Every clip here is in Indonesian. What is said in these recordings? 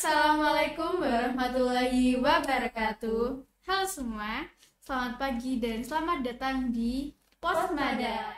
Assalamualaikum warahmatullahi wabarakatuh. Halo semua, selamat pagi dan selamat datang di Posmada,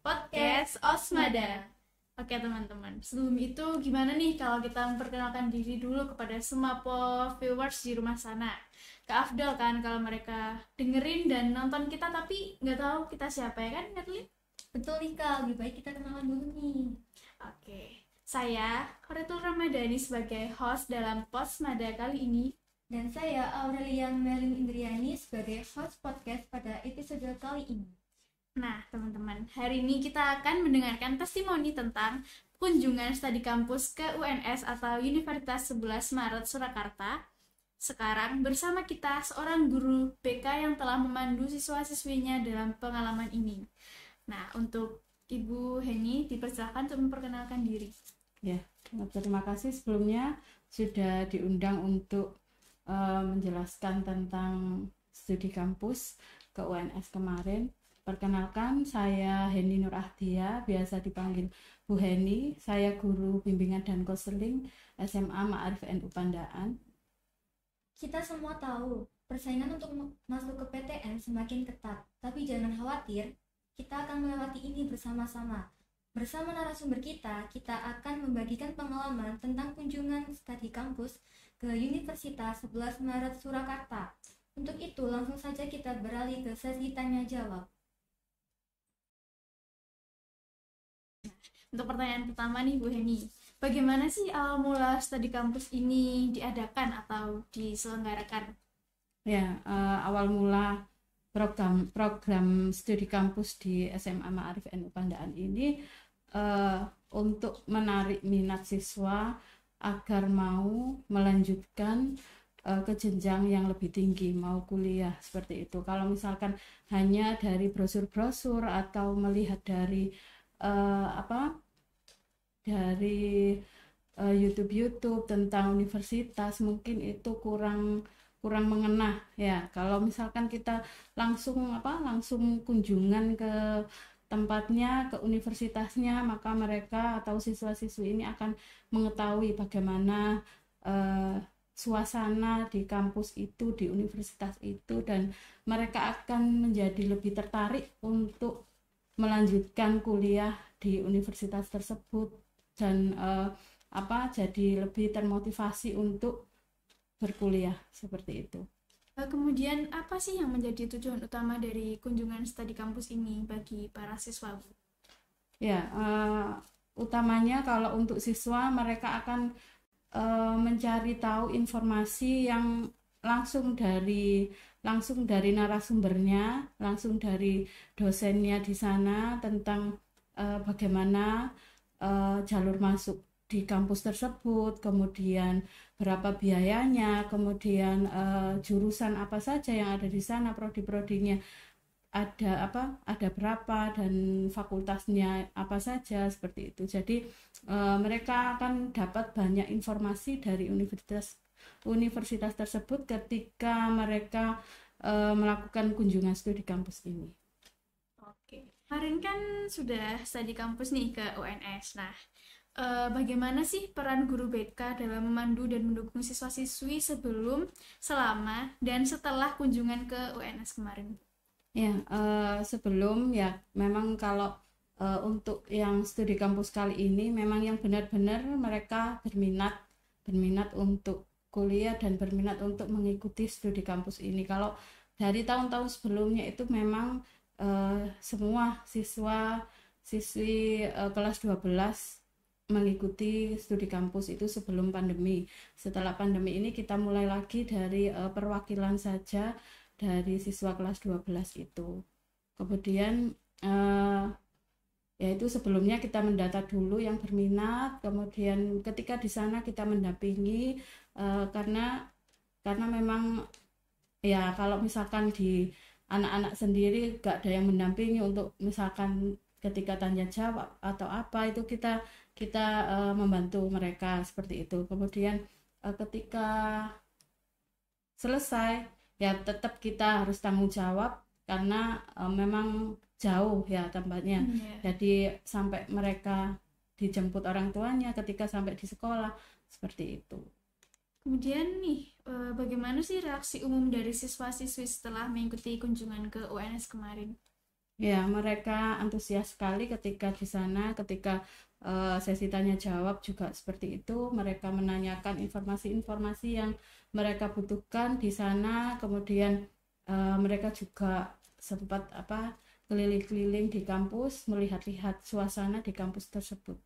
podcast Osmada. Oke teman-teman, sebelum itu gimana nih kalau kita memperkenalkan diri dulu kepada semua viewers di rumah sana. Kak Afdal kan kalau mereka dengerin dan nonton kita tapi nggak tahu kita siapa ya kan, Kathleen? Betul nih Kak, lebih baik kita kenalan dulu nih. Oke. Saya, Horetul Ramadhani sebagai host dalam Posmada kali ini. Dan saya, Aurelia Melin Indriani sebagai host podcast pada episode kali ini. Nah, teman-teman, hari ini kita akan mendengarkan testimoni tentang kunjungan studi kampus ke UNS atau Universitas 11 Maret Surakarta. Sekarang bersama kita seorang guru BK yang telah memandu siswa-siswinya dalam pengalaman ini. Nah, untuk Ibu Heni dipersilakan untuk memperkenalkan diri. Ya, terima kasih sebelumnya sudah diundang untuk menjelaskan tentang studi kampus ke UNS kemarin. Perkenalkan, saya Heni Nur Ahdia, biasa dipanggil Bu Heni. Saya guru bimbingan dan konseling SMA Ma'arif NU Pandaan. Kita semua tahu, persaingan untuk masuk ke PTN semakin ketat. Tapi jangan khawatir, kita akan melewati ini bersama-sama. Bersama narasumber kita akan membagikan pengalaman tentang kunjungan studi kampus ke Universitas 11 Maret Surakarta. Untuk itu, langsung saja kita beralih ke sesi tanya-jawab. Untuk pertanyaan pertama nih Bu Heni, bagaimana sih awal mula studi kampus ini diadakan atau diselenggarakan? Ya, awal mula program studi kampus di SMA Ma'arif NU Pandaan ini untuk menarik minat siswa agar mau melanjutkan ke jenjang yang lebih tinggi, mau kuliah seperti itu. Kalau misalkan hanya dari brosur-brosur atau melihat dari YouTube tentang universitas, mungkin itu kurang mengena ya. Kalau misalkan kita langsung kunjungan ke tempatnya, ke universitasnya, maka mereka atau siswa-siswi ini akan mengetahui bagaimana suasana di kampus itu, di universitas itu, dan mereka akan menjadi lebih tertarik untuk melanjutkan kuliah di universitas tersebut dan jadi lebih termotivasi untuk berkuliah seperti itu. Kemudian apa sih yang menjadi tujuan utama dari kunjungan studi kampus ini bagi para siswa? Ya, utamanya kalau untuk siswa mereka akan mencari tahu informasi yang langsung dari narasumbernya, langsung dari dosennya di sana tentang bagaimana jalur masuk di kampus tersebut, kemudian berapa biayanya, kemudian jurusan apa saja yang ada di sana, prodi-prodinya ada berapa, dan fakultasnya apa saja, seperti itu. Jadi mereka akan dapat banyak informasi dari universitas tersebut ketika mereka melakukan kunjungan studi kampus ini. Oke, kemarin kan sudah studi kampus nih ke UNS. Nah, bagaimana sih peran guru BK dalam memandu dan mendukung siswa-siswi sebelum, selama, dan setelah kunjungan ke UNS kemarin? Ya, sebelum ya memang kalau untuk yang studi kampus kali ini memang yang benar-benar mereka berminat untuk kuliah dan berminat untuk mengikuti studi kampus ini. Kalau dari tahun-tahun sebelumnya itu memang semua siswa-siswi kelas 12 mengikuti studi kampus itu sebelum pandemi. Setelah pandemi ini kita mulai lagi dari perwakilan saja dari siswa kelas 12 itu. Kemudian yaitu sebelumnya kita mendata dulu yang berminat, kemudian ketika di sana kita mendampingi karena memang ya kalau misalkan di anak-anak sendiri gak ada yang mendampingi untuk misalkan ketika tanya jawab atau apa, itu kita membantu mereka seperti itu. Kemudian ketika selesai ya tetap kita harus tanggung jawab karena memang jauh ya tempatnya. Jadi sampai mereka dijemput orang tuanya ketika sampai di sekolah, seperti itu. Kemudian nih, bagaimana sih reaksi umum dari siswa-siswi setelah mengikuti kunjungan ke UNS kemarin? Ya, mereka antusias sekali ketika di sana, ketika sesi tanya jawab juga seperti itu. Mereka menanyakan informasi-informasi yang mereka butuhkan di sana. Kemudian mereka juga sempat keliling-keliling di kampus, melihat-lihat suasana di kampus tersebut.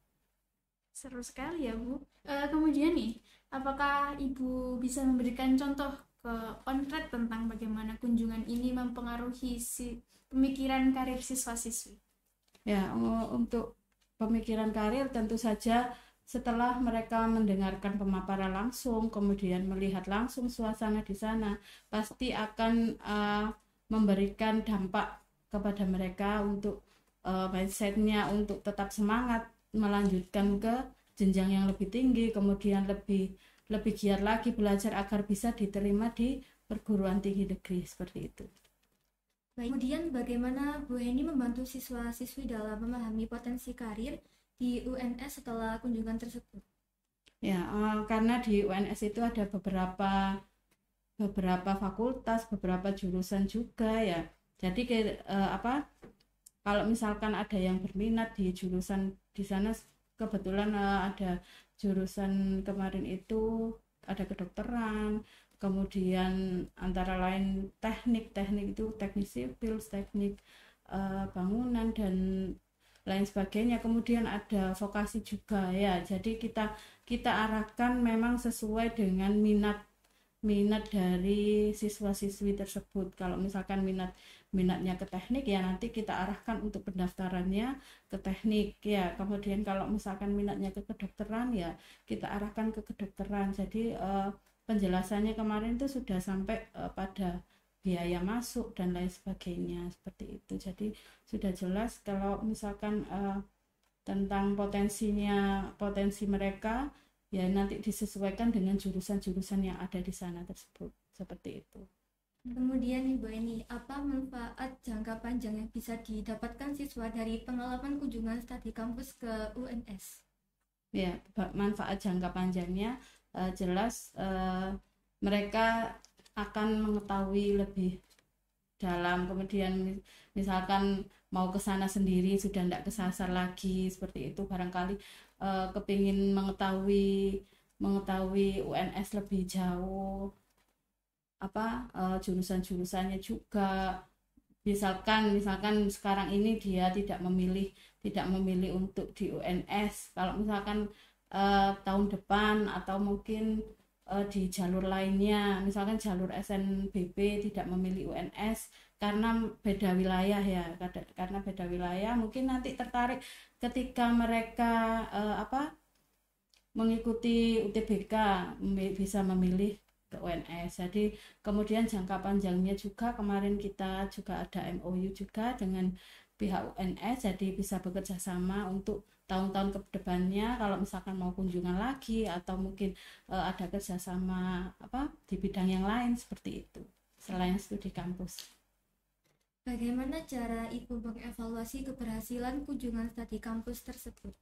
Seru sekali ya, Bu. Kemudian nih, apakah Ibu bisa memberikan contoh konkret tentang bagaimana kunjungan ini mempengaruhi pemikiran karir siswa-siswi? Ya, untuk pemikiran karir tentu saja setelah mereka mendengarkan pemaparan langsung, kemudian melihat langsung suasana di sana, pasti akan memberikan dampak kepada mereka untuk mindsetnya untuk tetap semangat melanjutkan ke jenjang yang lebih tinggi, kemudian lebih giat lagi belajar agar bisa diterima di perguruan tinggi negeri seperti itu. Baik, kemudian bagaimana Bu Heni membantu siswa-siswi dalam memahami potensi karir di UNS setelah kunjungan tersebut? Ya, karena di UNS itu ada beberapa fakultas, beberapa jurusan juga ya. Jadi kalau misalkan ada yang berminat di jurusan di sana, kebetulan ada jurusan kemarin itu ada kedokteran, kemudian antara lain teknik itu teknik sipil, teknik bangunan dan lain sebagainya. Kemudian ada vokasi juga ya. Jadi kita arahkan memang sesuai dengan minat dari siswa-siswi tersebut. Kalau misalkan minatnya ke teknik ya nanti kita arahkan untuk pendaftarannya ke teknik ya. Kemudian kalau misalkan minatnya ke kedokteran ya kita arahkan ke kedokteran. Jadi penjelasannya kemarin itu sudah sampai pada biaya masuk dan lain sebagainya seperti itu. Jadi sudah jelas kalau misalkan tentang potensi mereka ya nanti disesuaikan dengan jurusan-jurusan yang ada di sana tersebut seperti itu. Kemudian Ibu Eni, apa manfaat jangka panjang yang bisa didapatkan siswa dari pengalaman kunjungan studi kampus ke UNS? Ya, manfaat jangka panjangnya jelas mereka akan mengetahui lebih dalam, kemudian misalkan mau ke sana sendiri sudah tidak kesasar lagi seperti itu, barangkali kepingin mengetahui UNS lebih jauh jurusan-jurusannya juga, misalkan sekarang ini dia tidak memilih untuk di UNS, kalau misalkan tahun depan atau mungkin di jalur lainnya, misalkan jalur SNBP tidak memilih UNS karena beda wilayah ya, karena beda wilayah mungkin nanti tertarik ketika mereka mengikuti UTBK bisa memilih ke UNS. Jadi kemudian jangka panjangnya juga kemarin kita juga ada MOU juga dengan pihak UNS, jadi bisa bekerja sama untuk tahun-tahun ke depannya kalau misalkan mau kunjungan lagi atau mungkin ada kerjasama di bidang yang lain seperti itu selain studi kampus. Bagaimana cara Ibu mengevaluasi keberhasilan kunjungan studi kampus tersebut?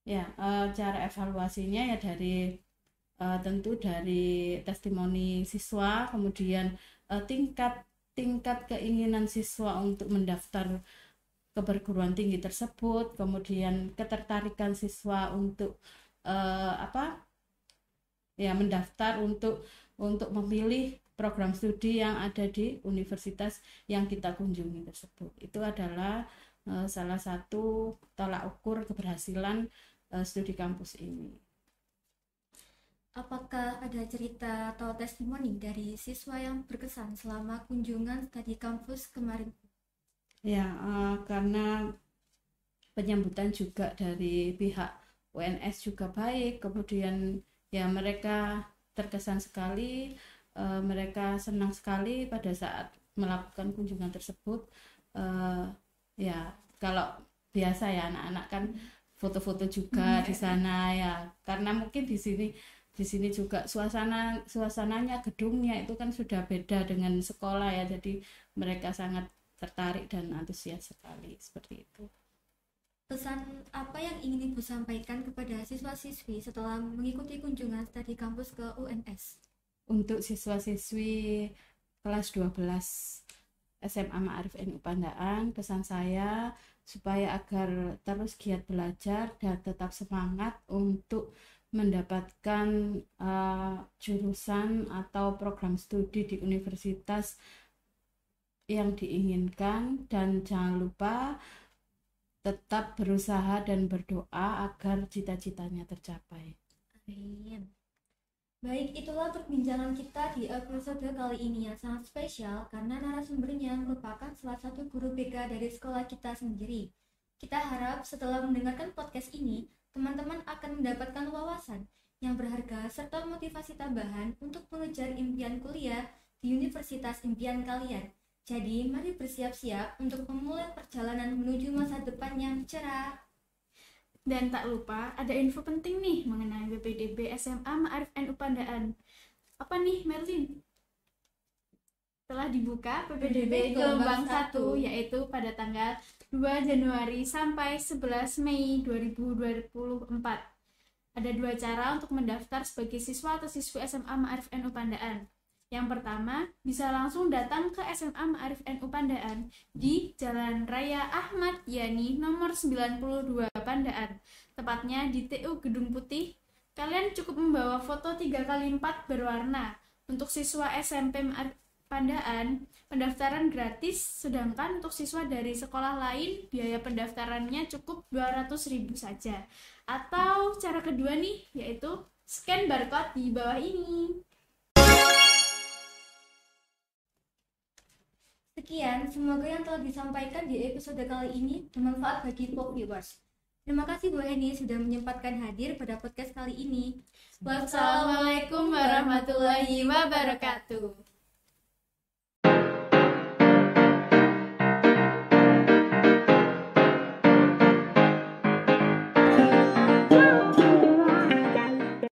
Ya, cara evaluasinya ya tentu dari testimoni siswa, kemudian tingkat keinginan siswa untuk mendaftar ke perguruan tinggi tersebut, kemudian ketertarikan siswa untuk mendaftar untuk memilih program studi yang ada di universitas yang kita kunjungi tersebut. Itu adalah salah satu tolak ukur keberhasilan studi kampus ini. Apakah ada cerita atau testimoni dari siswa yang berkesan selama kunjungan studi kampus kemarin? Ya, karena penyambutan juga dari pihak UNS juga baik, kemudian ya mereka terkesan sekali, mereka senang sekali pada saat melakukan kunjungan tersebut. Ya, kalau biasa ya anak-anak kan foto-foto juga di sana ya, karena mungkin di sini juga suasananya, gedungnya itu kan sudah beda dengan sekolah ya, jadi mereka sangat tertarik dan antusias sekali seperti itu. Pesan apa yang ingin Ibu sampaikan kepada siswa-siswi setelah mengikuti kunjungan studi kampus ke UNS? Untuk siswa-siswi kelas 12 SMA Ma'arif NU Pandaan, pesan saya supaya agar terus giat belajar dan tetap semangat untuk mendapatkan jurusan atau program studi di universitas yang diinginkan, dan jangan lupa tetap berusaha dan berdoa agar cita-citanya tercapai. Amin. Baik, itulah perbincangan kita di episode kali ini yang sangat spesial karena narasumbernya merupakan salah satu guru BK dari sekolah kita sendiri. Kita harap setelah mendengarkan podcast ini, teman-teman akan mendapatkan wawasan yang berharga serta motivasi tambahan untuk mengejar impian kuliah di universitas impian kalian. Jadi, mari bersiap-siap untuk memulai perjalanan menuju masa depan yang cerah. Dan tak lupa ada info penting nih mengenai PPDB SMA Ma'arif NU Pandaan. Apa nih, Merlin? Telah dibuka PPDB gelombang 1 yaitu pada tanggal 2 Januari sampai 11 Mei 2024. Ada 2 cara untuk mendaftar sebagai siswa atau siswi SMA Ma'arif NU Pandaan. Yang pertama, bisa langsung datang ke SMA Ma'arif NU Pandaan di Jalan Raya Ahmad Yani nomor 92 Pandaan, tepatnya di TU Gedung Putih. Kalian cukup membawa foto 3x4 berwarna. Untuk siswa SMP Ma'arif Pandaan, pendaftaran gratis, sedangkan untuk siswa dari sekolah lain, biaya pendaftarannya cukup 200.000 saja. Atau cara kedua nih, yaitu scan barcode di bawah ini. Sekian, semoga yang telah disampaikan di episode kali ini bermanfaat bagi Pop Viewers. Terima kasih Bu Heni sudah menyempatkan hadir pada podcast kali ini. Wassalamualaikum warahmatullahi wabarakatuh.